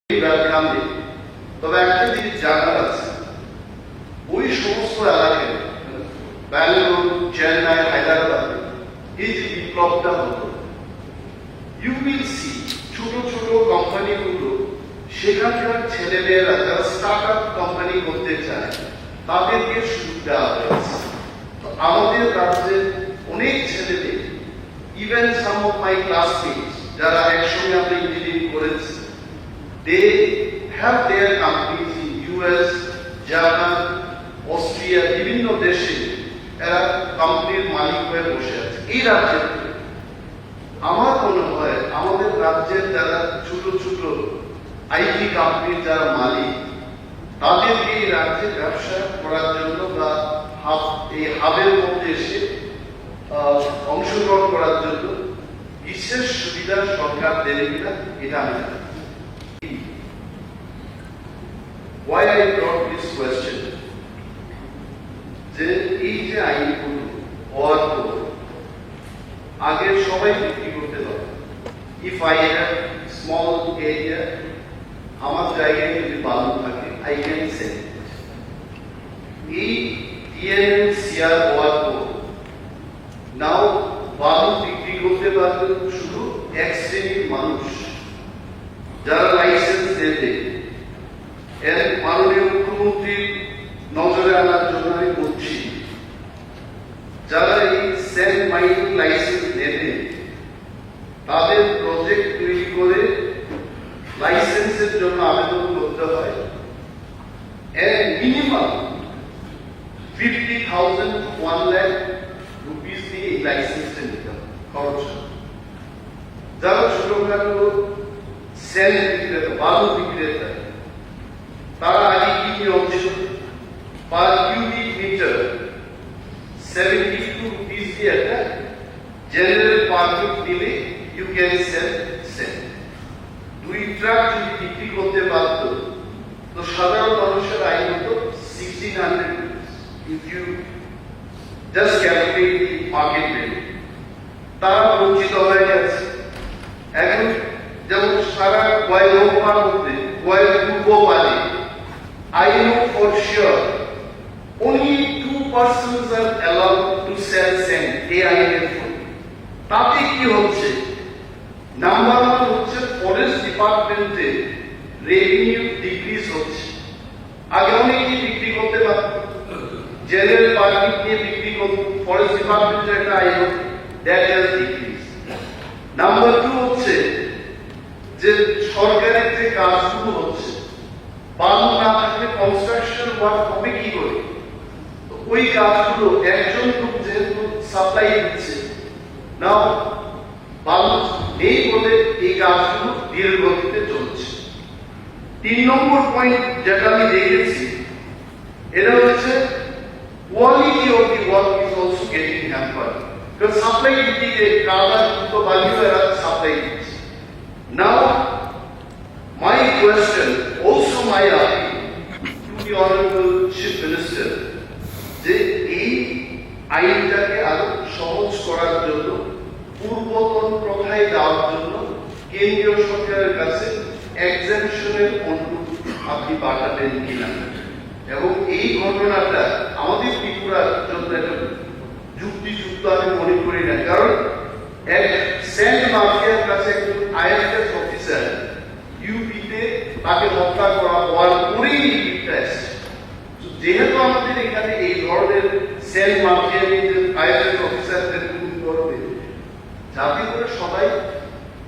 ওয়েলকামে। তবে একটা জিনিস জানার আছে, ওই সমস্ত এলাকায় ব্যাঙ্গালোর, চেন্নাই, হায়দ্রাবাদ এই যে বিপ্লবটা হতো, ইউ উইল সি ছোট ছোট কোম্পানিগুলো সেখানকার ছেলেমেয়েরা যারা স্টার্ট আপ কোম্পানি করতে চায় তাদেরকে সুযোগ দেওয়া হয়েছে। আমাদের রাজ্যের অনেক ছেলেমেয়ে, even some of my classmates যারা একসঙ্গে আমরা ইঞ্জিনিয়ারিং করেছি, they have their companies in US, German, Austria, বিভিন্ন দেশে এরা কোম্পানির মালিক হয়ে বসে আছে এই রাজ্যের। আমার মনে হয় আমাদের রাজ্যের যারা ছোট ছোট আইটি কোম্পানির যারা মালিক, তাদেরকে এই রাজ্যে ব্যবসা করার জন্য বা এই হাবের মধ্যে এসে অংশগ্রহণ করার জন্য বিশেষ সুবিধা সরকার দেবে কিনা এটা আমি জানি। Why I brought this question? যে এই যে আইনগুলো হওয়ার পর আগে সবাই বিক্রি করতে পারে। If I have small area, আমার জায়গায় যদি বালু থাকে, আই ক্যান সেল। এই ডিএনসিআর হওয়ার পর নাও বালু বিক্রি করতে পারবে শুধু এক শ্রেণীর মানুষ যারা লাইসেন্স দেবে। এর মাননীয় মুখ্যমন্ত্রীর নজরে আনার জন্য আমি বলছি, যারা এই সেলফ মাইনিং লাইসেন্স নেবে তাদের প্রজেক্ট তৈরি করে লাইসেন্সের জন্য আবেদন করতে হয়। এর মিনিমাম 50,000 to 1 lakh রুপিস দিয়ে এই লাইসেন্সটা নিতে হবে খরচ। যারা ছোটখাটো সেল বিক্রেতা, বালু বিক্রেতা, তারা আগে কি নিয়ম ছিল, পার কিউবিক মিটার 72 রুপিস দিয়ে একটা জেনারেল পারমিট দিলে you can sell sell. 2 truck যদি বিক্রি করতে পারত তো সাধারণ মানুষের আয় হতো 1600 rupees. If you just calculate the market value, তারা বঞ্চিত হয়ে গেছে। এখন যেমন সারা কয়েলপার মধ্যে কয়েল পূর্ব পারে, I know for sure only 2 persons are allowed to sell sand AIF. তাতে কি হচ্ছে, নাম্বার 1 হচ্ছে ফরেস্ট ডিপার্টমেন্টে রেভিনিউ ডিক্রিজ হচ্ছে। আগে অনেকেই বিক্রি করতে পারত, জেনারেল পারমিট নিয়ে বিক্রি করত, ফরেস্ট ডিপার্টমেন্টের একটা আয় হতো, দ্যাট হ্যাজ ডিক্রিজ। নাম্বার 2 হচ্ছে যে সরকারের যে কাজগুলো হচ্ছে, বালু না থাকলে কনস্ট্রাকশন ওয়ার্ক হবে কি করে? ওই কাজগুলো একজন লোক যেহেতু সাপ্লাই দিচ্ছে, না বালু নেই বলে এই কাজগুলো ধীর গতিতে চলছে। 3 নম্বর পয়েন্ট যেটা আমি দেখেছি, এটা হচ্ছে quality of the work is also getting hampered. কারণ সাপ্লাই দিকে কাদা যুক্ত বালু এরা সাপ্লাই দিচ্ছে। নাও my question, also my appeal to the Honorable Chief Minister, যে এই আইনটাকে আরো সহজ করার জন্য, পূর্বতন প্রথায় দেওয়ার জন্য কেন্দ্রীয় সরকারের কাছে এক্সামশনের অনুরোধ আপনি পাঠাবেন কিনা। এবং এই ঘটনাটা আমাদের ত্রিপুরার জন্য একটা যুক্তিযুক্ত আমি মনে করি না। কারণ এক স্যান্ড মাফিয়ার কাছে একজন আইএফএস অফিসার ইউপিতে তাকে হত্যা করা হওয়ার পরেই রিপোর্টটা এসেছে। যেহেতু আমাদের এখানে এই ধরনের সেল মাফিয়া আইএফএস অফিসারদের করবে, যাতে করে সবাই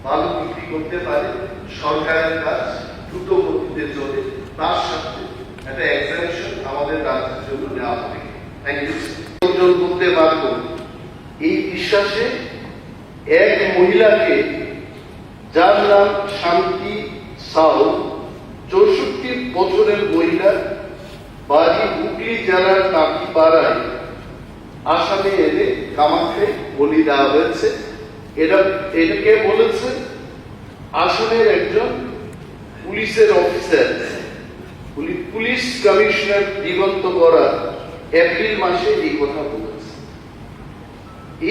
বালু বিক্রি করতে পারে, সরকারের কাজ দ্রুত গতিতে চলে, তার সাথে একটা এক্সামশন আমাদের রাজ্যের জন্য নেওয়া হবে। Thank you. অর্জন করতে পারব এই বিশ্বাসে এক মহিলাকে, যার নাম শান্তি সাউ, 64 বছরের মহিলা, বাড়ি হুগলি জেলার কাকিপাড়ায়, আসামে এনে কামাখ্যায় বলি দেওয়া হয়েছে। এটাকে বলেছে আসামের একজন পুলিশের অফিসার, পুলিশ কমিশনার দিগন্ত বরা এপ্রিল মাসে এই কথা বলেছে।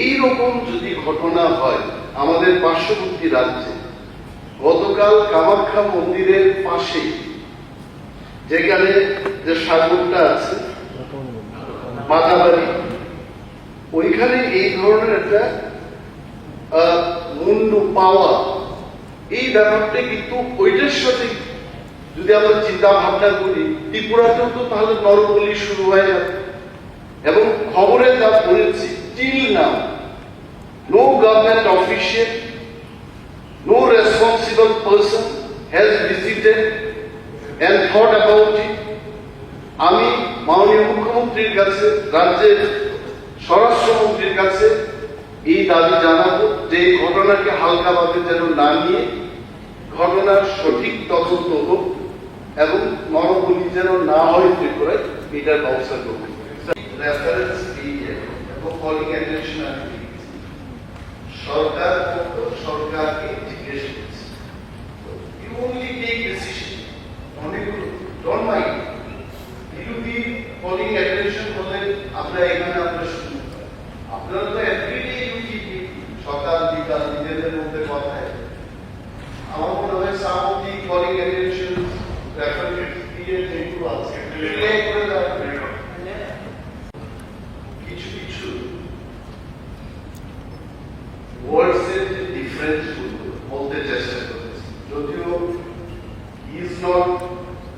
এইরকম যদি ঘটনা হয় আমাদের পার্শ্ববর্তী রাজ্যে, গতকাল কামাখ্যা মন্দিরের পাশে যেখানে যে সাগরটা আছে মাতাবাড়ি, ওইখানে এই ধরনের একটা মূল্য পাওয়া, এই ব্যাপারটা কিন্তু ওইটার সাথে যদি আমরা চিন্তা ভাবনা করি, ত্রিপুরাতেও তো তাহলে নরবলি শুরু হয়ে যাবে। এবং খবরে যা বলেছি, till now no government official, no responsible person has visited and thought about it. আমি মাননীয় মুখ্যমন্ত্রীর কাছে, রাজ্যের স্বরাষ্ট্রমন্ত্রীর কাছে এই দাবি জানাবো যে এই ঘটনাকে হালকাভাবে যেন না নিয়ে ঘটনার সঠিক তদন্ত হোক এবং নরবলি যেন না হয় ত্রিপুরায়, এটার ব্যবস্থা করবে। রেফারেন্স এবং কলিং অ্যাটেনশন সরকার সরকারকে জিজ্ঞেস করছে, you only take decision, don't mind. বিরোধী কলিং অ্যাটেনশন হলে আমরা এখানে আমরা শুনি, আপনারা তো এভরিডে ইউটি সকাল বিকাল নিজেদের মধ্যে কথায়। আমার মনে হয় some of the calling attention reference দিয়ে যেগুলো আছে রিলাই করে দেওয়া, কিছু কিছু ওয়ার্ডস এর যে ডিফারেন্স বলতে চেষ্টা করেছে, যদিও ইজ নট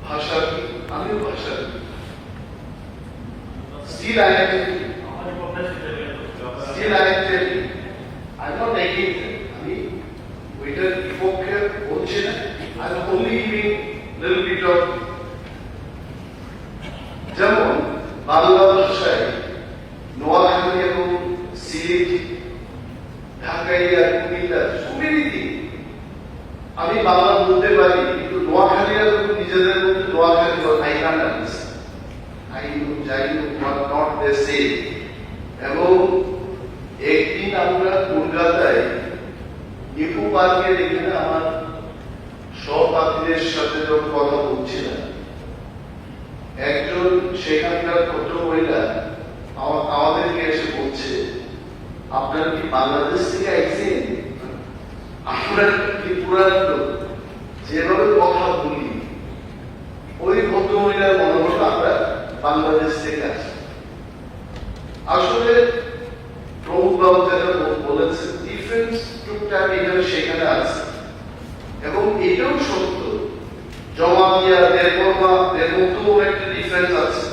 ভাষাবি, আমিও ভাষাবি, still I am telling, I'm not against it. আমি ওইটার বিপক্ষে বলছি না, I'm only giving little bit of, যেমন বাংলা ভাষায় নোয়াখালী এবং সিলেট, ঢাকাইয়া, কুমিল্লা, so many things আমি বাংলা বলতে পারি, কিন্তু নোয়াখালীরা নিজেদের মধ্যে Noakhali I can understand, I যাই নট দ্য সেম। এবং একদিন আমরা কলকাতায় ইকো পার্কে এখানে আমার সহপাঠীদের সাথে যখন কথা বলছিলাম, একজন সেখানকার ভদ্র মহিলা আমাদেরকে এসে বলছে, আপনারা কি বাংলাদেশ থেকে আইছেন? আমরা ত্রিপুরার লোক, যেভাবে কথা বলি ওই ভদ্র মহিলার মনে হলো আমরা বাংলাদেশ থেকে আসি। আসলে প্রমুখ বাবু যেটা বলেছেন, ডিফারেন্স টুকটাক এখানে সেখানে আছে, এবং এটাও সত্য জমাতিয়া দেববর্মা এর মধ্যেও একটা ডিফারেন্স আছে,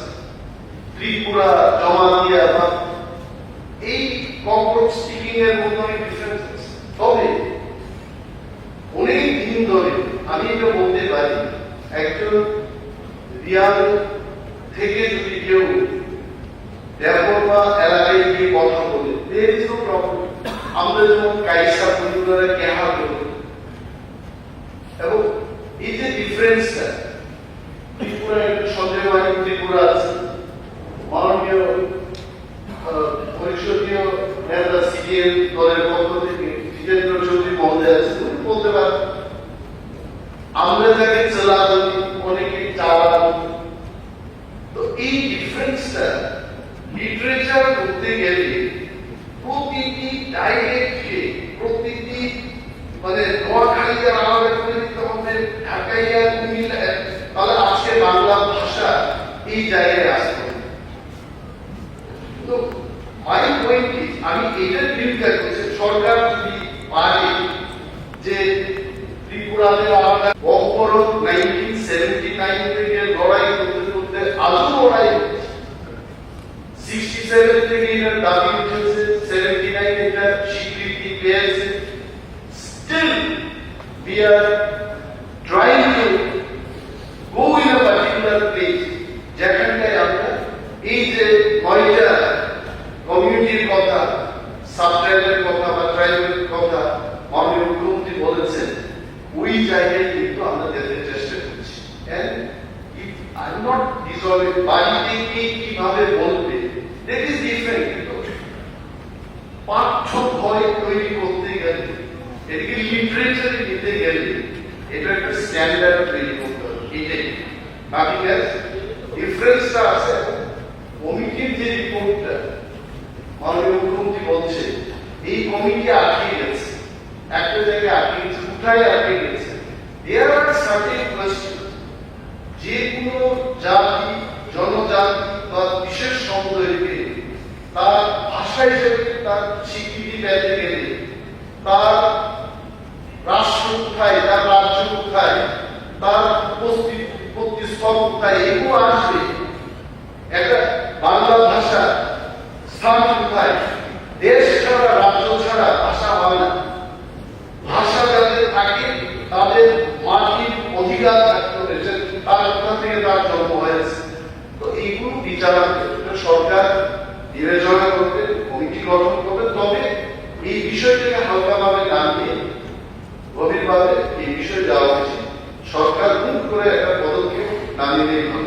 ত্রিপুরা জমাতিয়া বা এই ককবরক স্পিকিং এর মধ্যে অনেক ডিফারেন্স আছে। তবে অনেক দিন ধরে আমি এটা বলতে পারি, একজন রিয়াল থেকে যদি কেউ দেববর্মা এলাকায় গিয়ে কথা বলে, there is no problem. আমরা যেমন কাইসা পরিবারে কেহা বলি, এবং এই যে ডিফারেন্সটা, ত্রিপুরা একটু সন্দেহবাদী ত্রিপুরা আছে, মাননীয় পরিষদীয় নেতা সিডিএম দলের পক্ষ থেকে জিতেন্দ্র চৌধুরী মহোদয় আছে, উনি বলতে পারেন। আমরা যাকে চালা বলি, অনেকে চালা বলি। তো এই ডিফারেন্সটা লিটারেচার করতে গেলে প্রতিটি ডাইলেক্টকে, প্রতিটি মানে নোয়াখালীকে আলাদা করে দিতে হবে, ঢাকাইয়া, কুমিল্লা, তাহলে আজকে বাংলা ভাষা এই জায়গায় আসতে হবে। তো মাই পয়েন্ট ইজ, আমি এটার বিরুদ্ধে করছি, সরকার যদি পারে যে ত্রিপুরাতে আলাদা kokborok 1979 থেকে লড়াই করতে করতে আজও লড়াই হচ্ছে, 67 থেকে এটার দাবি উঠেছে, 79 এটা স্বীকৃতি পেয়েছে, still we are trying to go in a particular place যেখানটায় আমরা এই যে নয়টা কমিউনিটির কথা, সাবট্রাইবের কথা বা ট্রাইবের কথা মাননীয় মুখ্যমন্ত্রী বলেছেন, ওই জায়গায় কিন্তু আমরা যেতে চেষ্টা করছি। And if I'm not dissolving, বাড়িতে কিভাবে বলবে, that is different. পাঠ্য বই তৈরি করতে গেলে, এদিকে লিটারেচারে নিতে গেলে, এটা একটা স্ট্যান্ডার্ড তৈরি করতে হবে, এটাই। বাকি ডিফারেন্সটা আছে। কমিটির যে রিপোর্টটা মাননীয় মুখ্যমন্ত্রী বলছে, এই কমিটি আটকে গেছে, একটা জায়গায় আটকে গেছে, কোথায় আটকে গেছে there are certain questions যে কোনো জাতি জনজাতি বা বিশেষ সমুদায়কে তার ভাষা হিসেবে তার স্বীকৃতি পেতে গেলে তার রাষ্ট্র কোথায়, তার রাজ্য কোথায়, তার উৎপত্তি স্থল কোথায়, এগুলো আসবে। একটা বাংলা ভাষা স্থান কোথায়, দেশ ছাড়া রাজ্য ছাড়া ভাষা হয় না। ভাষা যাদের থাকে তাদের মাটির অধিকার থাকতে হবে, তার কোথা থেকে তার জন্ম হয়েছে। তো এইগুলো বিচার সরকার বিবেচনা করবে, কমিটি গঠন করবে, তবে এই বিষয়টিকে হালকাভাবে না নিয়ে গভীরভাবে এই বিষয়ে যাওয়া উচিত। সরকার খুব করে একটা পদক্ষেপ না নিলেই ভালো।